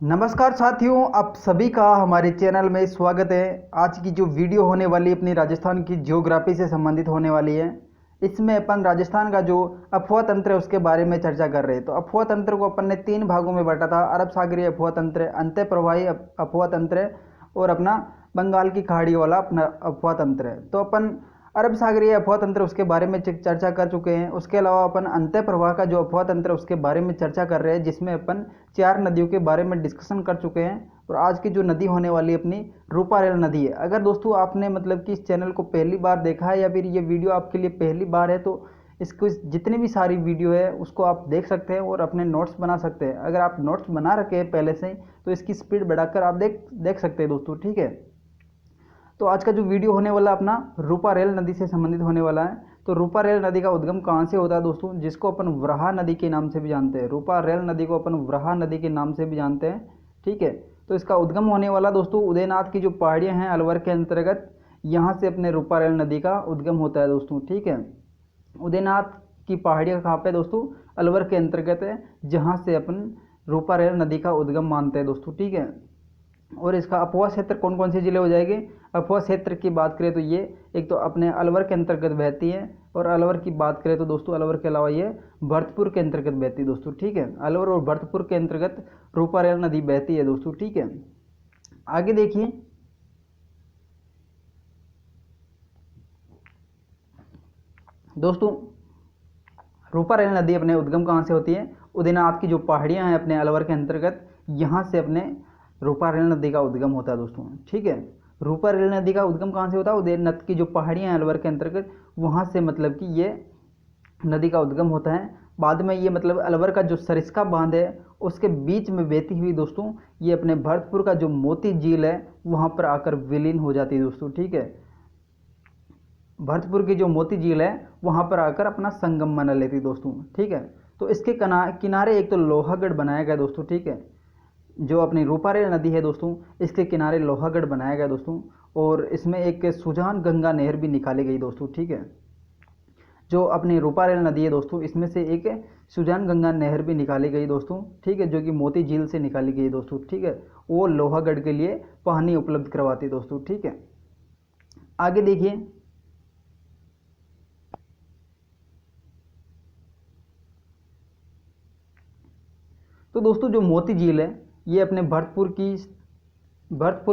नमस्कार साथियों, आप सभी का हमारे चैनल में स्वागत है। आज की जो वीडियो होने वाली अपनी राजस्थान की ज्योग्राफी से संबंधित होने वाली है। इसमें अपन राजस्थान का जो अफवाह तंत्र है उसके बारे में चर्चा कर रहे हैं। तो अफवाह तंत्र को अपन ने 3 भागों में बांटा था। अरब सागरीय अफवाह तंत्र, अंतः प्रवाही अफवाह तंत्र और अपना बंगाल की खाड़ी वाला अपना अफवाह तंत्र है। तो अपन अरब सागरीय अफवाह तंत्र उसके बारे में चर्चा कर चुके हैं। उसके अलावा अपन अंतः प्रवाह का जो अफवाह तंत्र उसके बारे में चर्चा कर रहे हैं, जिसमें अपन 4 नदियों के बारे में डिस्कशन कर चुके हैं। और आज की जो नदी होने वाली अपनी रूपारेल नदी है। अगर दोस्तों आपने मतलब कि इस चैनल को पहली बार देखा है या फिर ये वीडियो आपके लिए पहली बार है, तो इसको जितनी भी सारी वीडियो है उसको आप देख सकते हैं और अपने नोट्स बना सकते हैं। अगर आप नोट्स बना रखे हैं पहले से ही तो इसकी स्पीड बढ़ाकर आप देख सकते हैं दोस्तों, ठीक है। तो आज का जो वीडियो होने वाला अपना रूपारेल नदी से संबंधित होने वाला है। तो रूपारेल नदी का उद्गम कहाँ से होता है दोस्तों, जिसको अपन वराहा नदी के नाम से भी जानते हैं। रूपारेल नदी को अपन वराहा नदी के नाम से भी जानते हैं, ठीक है। तो इसका उद्गम होने वाला दोस्तों उदयनाथ की जो पहाड़ियाँ हैं अलवर के अंतर्गत, यहाँ से अपने रूपारेल नदी का उद्गम होता है दोस्तों, ठीक है। उदयनाथ की पहाड़ियाँ कहाँ पे दोस्तों, अलवर के अंतर्गत है, जहाँ से अपन रूपारेल नदी का उद्गम मानते हैं दोस्तों, ठीक है। और इसका अफवाह क्षेत्र कौन कौन से जिले हो जाएंगे। अफवाह क्षेत्र की बात करें तो ये एक तो अपने अलवर के अंतर्गत बहती है, और अलवर की बात करें तो दोस्तों अलवर के अलावा ये भरतपुर के अंतर्गत बहती है दोस्तों, ठीक है। अलवर और भरतपुर के अंतर्गत रूपारेल नदी बहती है दोस्तों, ठीक है। आगे देखिए, दोस्तों रूपारेल नदी अपने उद्गम कहाँ से होती है, उदयनाथ की जो पहाड़ियाँ हैं अपने अलवर के अंतर्गत, यहाँ से अपने रूपारेल नदी का उद्गम होता है दोस्तों, ठीक है। रूपारेल नदी का उद्गम कहाँ से होता है, उदयनाथ की जो पहाड़ियाँ हैं अलवर के अंतर्गत, वहाँ से मतलब कि ये नदी का उद्गम होता है। बाद में ये मतलब अलवर का जो सरिस्का बांध है उसके बीच में बहती हुई दोस्तों ये अपने भरतपुर का जो मोती झील है वहाँ पर आकर विलीन हो जाती है दोस्तों, ठीक है। भरतपुर की जो मोती झील है वहाँ पर आकर अपना संगम बना लेती दोस्तों, ठीक है। तो इसके किनारे एक तो लोहागढ़ बनाया गया दोस्तों, ठीक है। जो अपनी रूपारेल नदी है दोस्तों इसके किनारे लोहागढ़ बनाया गया दोस्तों, और इसमें एक सुजान गंगा नहर भी निकाली गई दोस्तों, ठीक है। जो अपनी रूपारेल नदी है दोस्तों इसमें से एक सुजान गंगा नहर भी निकाली गई दोस्तों, ठीक है, जो कि मोती झील से निकाली गई दोस्तों, ठीक है। वो लोहागढ़ के लिए पानी उपलब्ध करवाती दोस्तों, ठीक है। आगे देखिए, तो दोस्तों जो मोती झील है ये अपने भरतपुर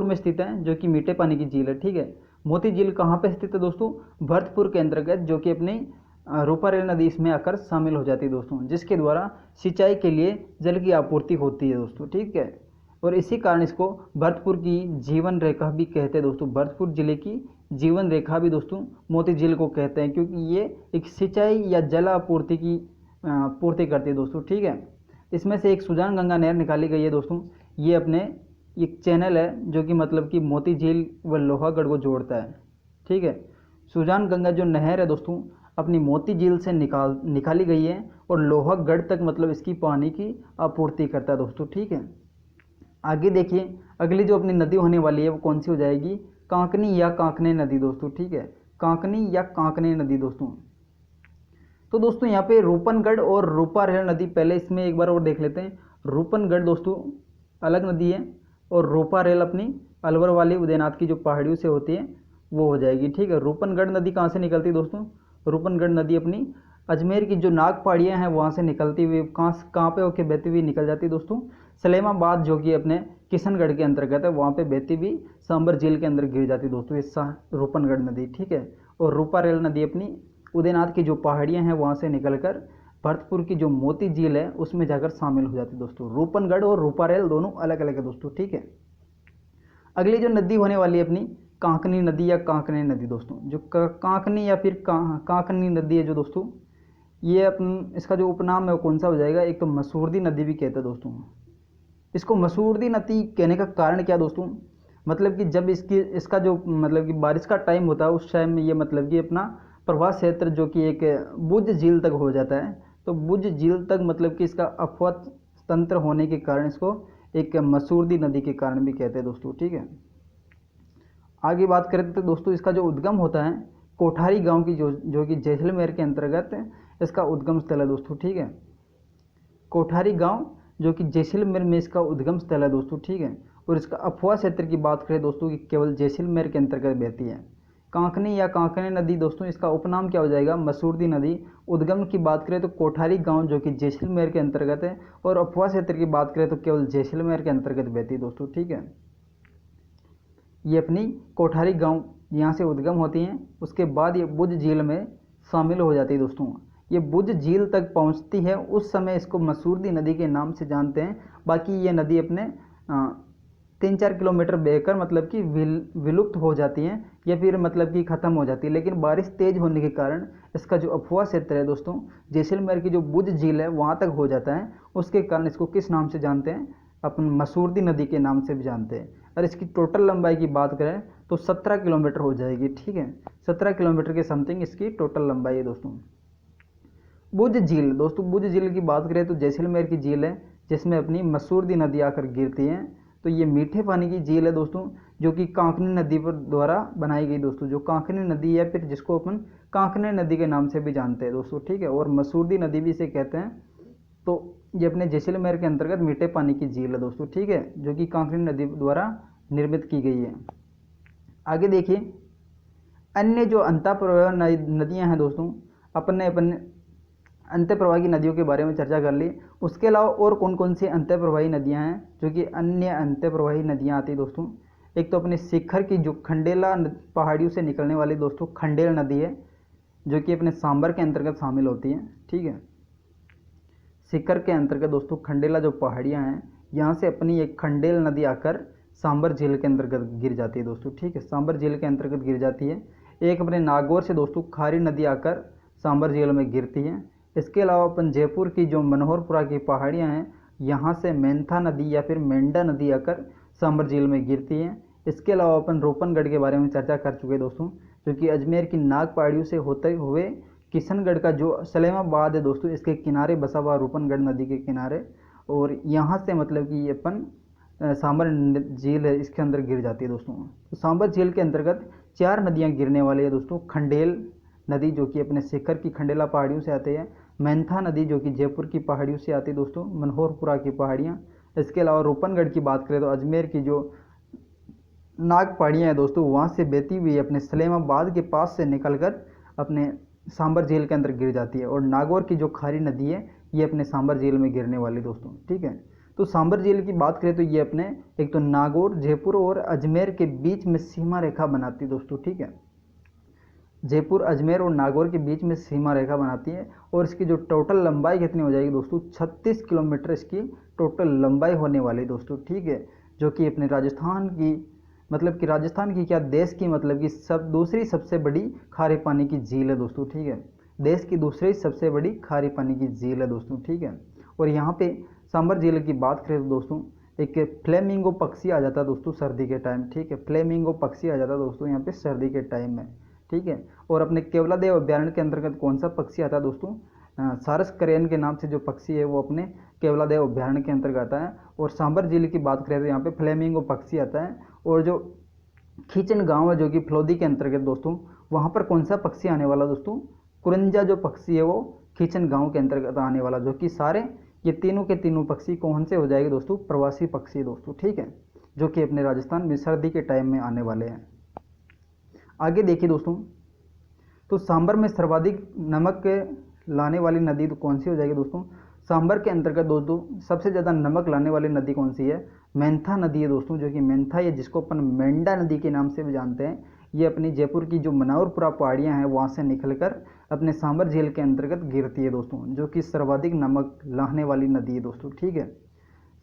में स्थित है, जो कि मीठे पानी की झील है, ठीक है। मोती झील कहाँ पे स्थित है दोस्तों, भरतपुर के अंतर्गत, जो कि अपनी रूपारेल नदी इसमें आकर शामिल हो जाती है दोस्तों, जिसके द्वारा सिंचाई के लिए जल की आपूर्ति होती है दोस्तों, ठीक है। और इसी कारण इसको भरतपुर की जीवन रेखा भी कहते हैं दोस्तों। भरतपुर जिले की जीवन रेखा भी दोस्तों मोती झील को कहते हैं, क्योंकि ये एक सिंचाई या जल आपूर्ति की पूर्ति करती है दोस्तों, ठीक है। इसमें से एक सुजान गंगा नहर निकाली गई है दोस्तों। ये अपने एक चैनल है जो कि मतलब कि मोती झील व लोहागढ़ को जोड़ता है, ठीक है। सुजान गंगा जो नहर है दोस्तों अपनी मोती झील से निकाली गई है और लोहागढ़ तक मतलब इसकी पानी की आपूर्ति करता है दोस्तों, ठीक है। आगे देखिए, अगली जो अपनी नदी होने वाली है वो कौन सी हो जाएगी, कांकनी या कांकने नदी दोस्तों, ठीक है। कांकनी या कांकने नदी दोस्तों। तो दोस्तों यहाँ पे रूपनगढ़ और रूपारेल नदी, पहले इसमें एक बार और देख लेते हैं। रूपनगढ़ दोस्तों अलग नदी है और रूपारेल अपनी अलवर वाली उदयनाथ की जो पहाड़ियों से होती है वो हो जाएगी, ठीक है। रूपनगढ़ नदी कहाँ से निकलती है दोस्तों, रूपनगढ़ नदी अपनी अजमेर की जो नाग पहाड़ियाँ हैं वहाँ से निकलती हुई कहाँ पे होकर बहती हुई निकल जाती है दोस्तों, सलेमाबाद, जो कि अपने किशनगढ़ के अंतर्गत है, वहाँ पे बहती हुई सांबर झील के अंदर गिर जाती है दोस्तों ये रूपनगढ़ नदी, ठीक है। और रूपारेल नदी अपनी उदयनाथ की जो पहाड़ियाँ हैं वहाँ से निकलकर भरतपुर की जो मोती झील है उसमें जाकर शामिल हो जाती है दोस्तों। रूपनगढ़ और रूपारेल दोनों अलग अलग है दोस्तों, ठीक है। अगली जो नदी होने वाली है अपनी कांकनी नदी या कांकने नदी दोस्तों। जो कांकनी या फिर कांकनी नदी है जो दोस्तों, ये अपन इसका जो उपनाम है वो कौन सा हो जाएगा, एक तो मसूरदी नदी भी कहते हैं दोस्तों। इसको मसूरदी नदी कहने का कारण क्या दोस्तों, मतलब कि जब इसका जो मतलब कि बारिश का टाइम होता है उस टाइम में ये मतलब कि अपना प्रवाह क्षेत्र जो कि एक बुझ झील तक हो जाता है। तो बुझ झील तक मतलब कि इसका अफवाह तंत्र होने के कारण इसको एक मसूरदी नदी के कारण भी कहते हैं दोस्तों, ठीक है। आगे बात करें तो दोस्तों इसका जो उद्गम होता है कोठारी गांव की जो कि जैसलमेर के अंतर्गत इसका उद्गम स्थल है दोस्तों, ठीक है। कोठारी गांव जो कि जैसलमेर में इसका उद्गम स्थल है दोस्तों, ठीक है। और इसका अफवाह क्षेत्र की बात करें दोस्तों कि केवल जैसलमेर के अंतर्गत बहती है। कांकनी या कांकने नदी दोस्तों, इसका उपनाम क्या हो जाएगा, मसूरदी नदी। उद्गम की बात करें तो कोठारी गांव जो कि जैसलमेर के अंतर्गत है, और अफवाह क्षेत्र की बात करें तो केवल जैसलमेर के अंतर्गत बहती है दोस्तों, ठीक है। ये अपनी कोठारी गांव यहाँ से उद्गम होती हैं, उसके बाद ये बुझ झील में शामिल हो जाती है दोस्तों। ये बुझ झील तक पहुँचती है, उस समय इसको मसूरदी नदी के नाम से जानते हैं। बाकी ये नदी अपने 3-4 किलोमीटर बहकर मतलब कि विलुप्त हो जाती हैं, या फिर मतलब कि ख़त्म हो जाती है। लेकिन बारिश तेज होने के कारण इसका जो अफवाह क्षेत्र है दोस्तों, जैसलमेर की जो बुझ झील है वहाँ तक हो जाता है। उसके कारण इसको किस नाम से जानते हैं, अपन मसूरदी नदी के नाम से भी जानते हैं। और इसकी टोटल लंबाई की बात करें तो 17 किलोमीटर हो जाएगी, ठीक है। 17 किलोमीटर के समथिंग इसकी टोटल लंबाई है दोस्तों। बुझ झील दोस्तों, बुझ झील की बात करें तो जैसलमेर की झील है जिसमें अपनी मसूरदी नदी आकर गिरती है। तो ये मीठे पानी की झील है दोस्तों, जो कि कांकनी नदी पर द्वारा बनाई गई दोस्तों। जो कांकनी नदी है, फिर जिसको अपन कांकने नदी के नाम से भी जानते हैं दोस्तों, ठीक है। और मसूरदी नदी भी इसे कहते हैं। तो ये अपने जैसलमेर के अंतर्गत मीठे पानी की झील है दोस्तों, ठीक है, जो कि कांकनी नदी द्वारा निर्मित की गई है। आगे देखिए, अन्य जो अंतःप्रवाह नदियां हैं दोस्तों, अपन ने अंतःप्रवाही नदियों के बारे में चर्चा कर ली। उसके अलावा और कौन कौन सी अंतःप्रवाही नदियां हैं जो कि अन्य अंतःप्रवाही नदियां आती हैं दोस्तों। एक तो अपने शिखर की जो खंडेला पहाड़ियों से निकलने वाली दोस्तों खंडेल नदी है, जो कि अपने सांबर के अंतर्गत शामिल होती है, ठीक है। शिखर के अंतर्गत दोस्तों खंडेला जो पहाड़ियाँ हैं, यहाँ से अपनी एक खंडेल नदी आकर सांबर झील के अंतर्गत गिर जाती है दोस्तों, ठीक है। सांबर झील के अंतर्गत गिर जाती है। एक अपने नागौर से दोस्तों खारी नदी आकर सांबर झील में गिरती है। इसके अलावा अपन जयपुर की जो मनोहरपुरा की पहाड़ियाँ हैं, यहाँ से मेंथा नदी या फिर मेंढा नदी आकर सांबर झील में गिरती है। इसके अलावा अपन रोपनगढ़ के बारे में चर्चा कर चुके दोस्तों, जो कि अजमेर की नाग पहाड़ियों से होते हुए किशनगढ़ का जो सलेमाबाद है दोस्तों, इसके किनारे बसा हुआ रूपनगढ़ नदी के किनारे, और यहाँ से मतलब कि ये अपन सांबर झील है इसके अंदर गिर जाती है दोस्तों। तो सांबर झील के अंतर्गत 4 नदियाँ गिरने वाली है दोस्तों। खंडेल नदी जो कि अपने शिखर की खंडेला पहाड़ियों से आती है, मेंथा नदी जो कि जयपुर की पहाड़ियों से आती है दोस्तों, मनोहरपुरा की पहाड़ियाँ। इसके अलावा रूपनगढ़ की बात करें तो अजमेर की जो नाग पहाड़ियाँ हैं दोस्तों, वहाँ से बहती हुई अपने सलेमाबाद के पास से निकलकर अपने सांबर झील के अंदर गिर जाती है। और नागौर की जो खारी नदी है, ये अपने सांबर झील में गिरने वाली दोस्तों, ठीक है। तो सांबर झील की बात करें तो ये अपने एक तो नागौर, जयपुर और अजमेर के बीच में सीमा रेखा बनाती है दोस्तों, ठीक है। जयपुर, अजमेर और नागौर के बीच में सीमा रेखा बनाती है। और इसकी जो टोटल लंबाई कितनी हो जाएगी दोस्तों, 36 किलोमीटर इसकी टोटल लंबाई होने वाली दोस्तों, ठीक है। जो कि अपने राजस्थान की मतलब कि राजस्थान की क्या, देश की मतलब कि दूसरी सबसे बड़ी खारे पानी की झील है दोस्तों, ठीक है। देश की दूसरी सबसे बड़ी खारे पानी की झील है दोस्तों, ठीक है। और यहाँ पे सांबर झील की बात करें तो दोस्तों एक फ्लेमिंगो पक्षी आ जाता है दोस्तों सर्दी के टाइम, ठीक है। फ्लेमिंगो पक्षी आ जाता है दोस्तों यहाँ पे सर्दी के टाइम में, ठीक है। और अपने केवलादेव अभ्यारण्य के अंतर्गत कौन सा पक्षी आता है दोस्तों, सारस करेन के नाम से जो पक्षी है वो अपने केवलादेव अभ्यारण्य के अंतर्गत आता है। और सांबर झील की बात करें तो यहाँ पे फ्लेमिंगो पक्षी आता है। और जो खींचन गांव है जो कि फलोदी के अंतर्गत दोस्तों, वहाँ पर कौन सा पक्षी आने वाला दोस्तों, कुरंजा जो पक्षी है वो खींचन गांव के अंतर्गत आने वाला, जो कि सारे ये तीनों के तीनों पक्षी कौन से हो जाएंगे दोस्तों, प्रवासी पक्षी दोस्तों, ठीक है, जो कि अपने राजस्थान में सर्दी के टाइम में आने वाले हैं। आगे देखिए दोस्तों, तो सांबर में सर्वाधिक नमक लाने वाली नदी तो कौन सी हो जाएगी दोस्तों, सांबर के अंतर्गत दोस्तों सबसे ज़्यादा नमक लाने वाली नदी कौन सी है, मेंथा नदी है दोस्तों, जो कि मेंथा है जिसको अपन मेंढा नदी के नाम से भी जानते हैं। ये अपनी जयपुर की जो मनोहरपुरा पहाड़ियाँ हैं वहाँ से निकलकर अपने सांबर झील के अंतर्गत गिरती है दोस्तों, जो कि सर्वाधिक नमक लाने वाली नदी है दोस्तों, ठीक है।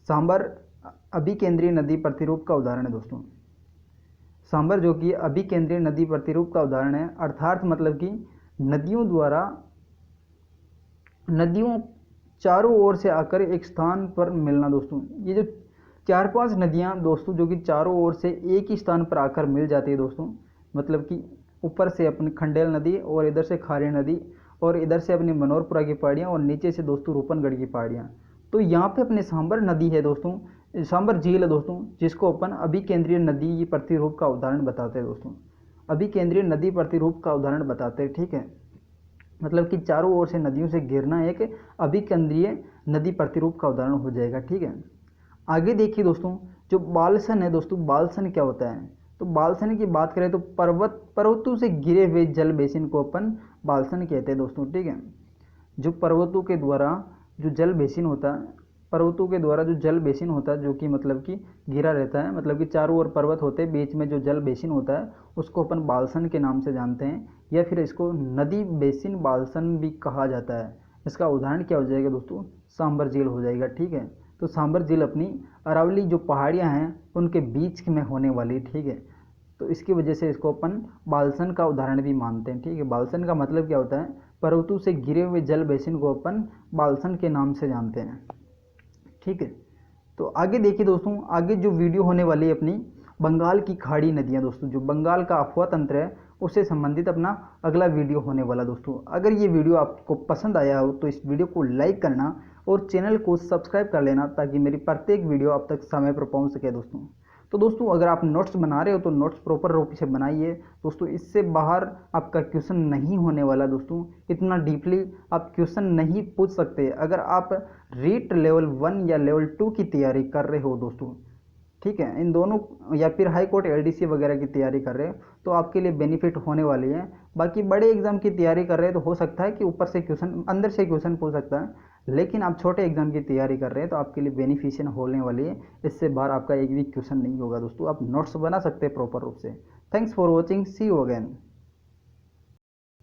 सांबर अभिकेंद्रीय नदी प्रतिरूप का उदाहरण है दोस्तों। सांबर जो कि अभिकेंद्रीय नदी प्रतिरूप का उदाहरण है, अर्थात मतलब कि नदियों चारों ओर से आकर एक स्थान पर मिलना दोस्तों। ये जो 4-5 नदियाँ दोस्तों जो कि चारों ओर से एक ही स्थान पर आकर मिल जाती है दोस्तों, मतलब कि ऊपर से अपनी खंडेल नदी और इधर से खारी नदी और इधर से अपनी मनोहरपुरा की पहाड़ियाँ और नीचे से दोस्तों रूपनगढ़ की पहाड़ियाँ। तो यहाँ पे अपने सांबर नदी है दोस्तों, सांबर झील है दोस्तों, जिसको अपन अभिकेंद्रीय नदी प्रतिरूप का उदाहरण बताते हैं दोस्तों, अभिकेंद्रीय नदी प्रतिरूप का उदाहरण बताते हैं, ठीक है। मतलब कि चारों ओर से नदियों से गिरना एक अभिकेंद्रीय नदी प्रतिरूप का उदाहरण हो जाएगा। ठीक है, आगे देखिए दोस्तों, जो बालसन है दोस्तों, बालसन क्या होता है? तो बालसन की बात करें तो पर्वतों से गिरे हुए जल बेसिन को अपन बालसन कहते हैं दोस्तों। ठीक है, जो पर्वतों के द्वारा जो जल बेसिन होता है, पर्वतों के द्वारा जो जल बेसिन होता है जो कि मतलब कि घिरा रहता है, मतलब कि चारों ओर पर्वत होते हैं, बीच में जो जल बेसिन होता है उसको अपन बालसन के नाम से जानते हैं, या फिर इसको नदी बेसिन बालसन भी कहा जाता है। इसका उदाहरण क्या हो जाएगा दोस्तों? सांबर झील हो जाएगा। ठीक है, तो सांबर झील अपनी अरावली जो पहाड़ियाँ हैं उनके बीच में होने वाली। ठीक है, तो इसकी वजह से इसको अपन बालसन का उदाहरण भी मानते हैं। ठीक है, बालसन का मतलब क्या होता है? पर्वतों से घिरे हुए जल बेसिन को अपन बालसन के नाम से जानते हैं। ठीक है, तो आगे देखिए दोस्तों, आगे जो वीडियो होने वाली है अपनी बंगाल की खाड़ी नदियाँ दोस्तों, जो बंगाल का अफवाह तंत्र है उससे संबंधित अपना अगला वीडियो होने वाला दोस्तों। अगर ये वीडियो आपको पसंद आया हो तो इस वीडियो को लाइक करना और चैनल को सब्सक्राइब कर लेना, ताकि मेरी प्रत्येक वीडियो आप तक समय पर पहुंच सके दोस्तों। तो दोस्तों, अगर आप नोट्स बना रहे हो तो नोट्स प्रॉपर रूप से बनाइए दोस्तों, इससे बाहर आपका क्वेश्चन नहीं होने वाला दोस्तों, इतना डीपली आप क्वेश्चन नहीं पूछ सकते। अगर आप रीट लेवल 1 या लेवल 2 की तैयारी कर रहे हो दोस्तों, ठीक है, इन दोनों, या फिर हाई कोर्ट एलडीसी वगैरह की तैयारी कर रहे हो तो आपके लिए बेनिफिट होने वाली है। बाकी बड़े एग्जाम की तैयारी कर रहे हैं तो हो सकता है कि ऊपर से क्वेश्चन, अंदर से क्वेश्चन पूछ सकता है, लेकिन आप छोटे एग्जाम की तैयारी कर रहे हैं तो आपके लिए बेनिफिशियल होने वाली है। इससे बाहर आपका एक भी क्वेश्चन नहीं होगा दोस्तों, आप नोट्स बना सकते हैं प्रॉपर रूप से। Thanks for watching, see you again.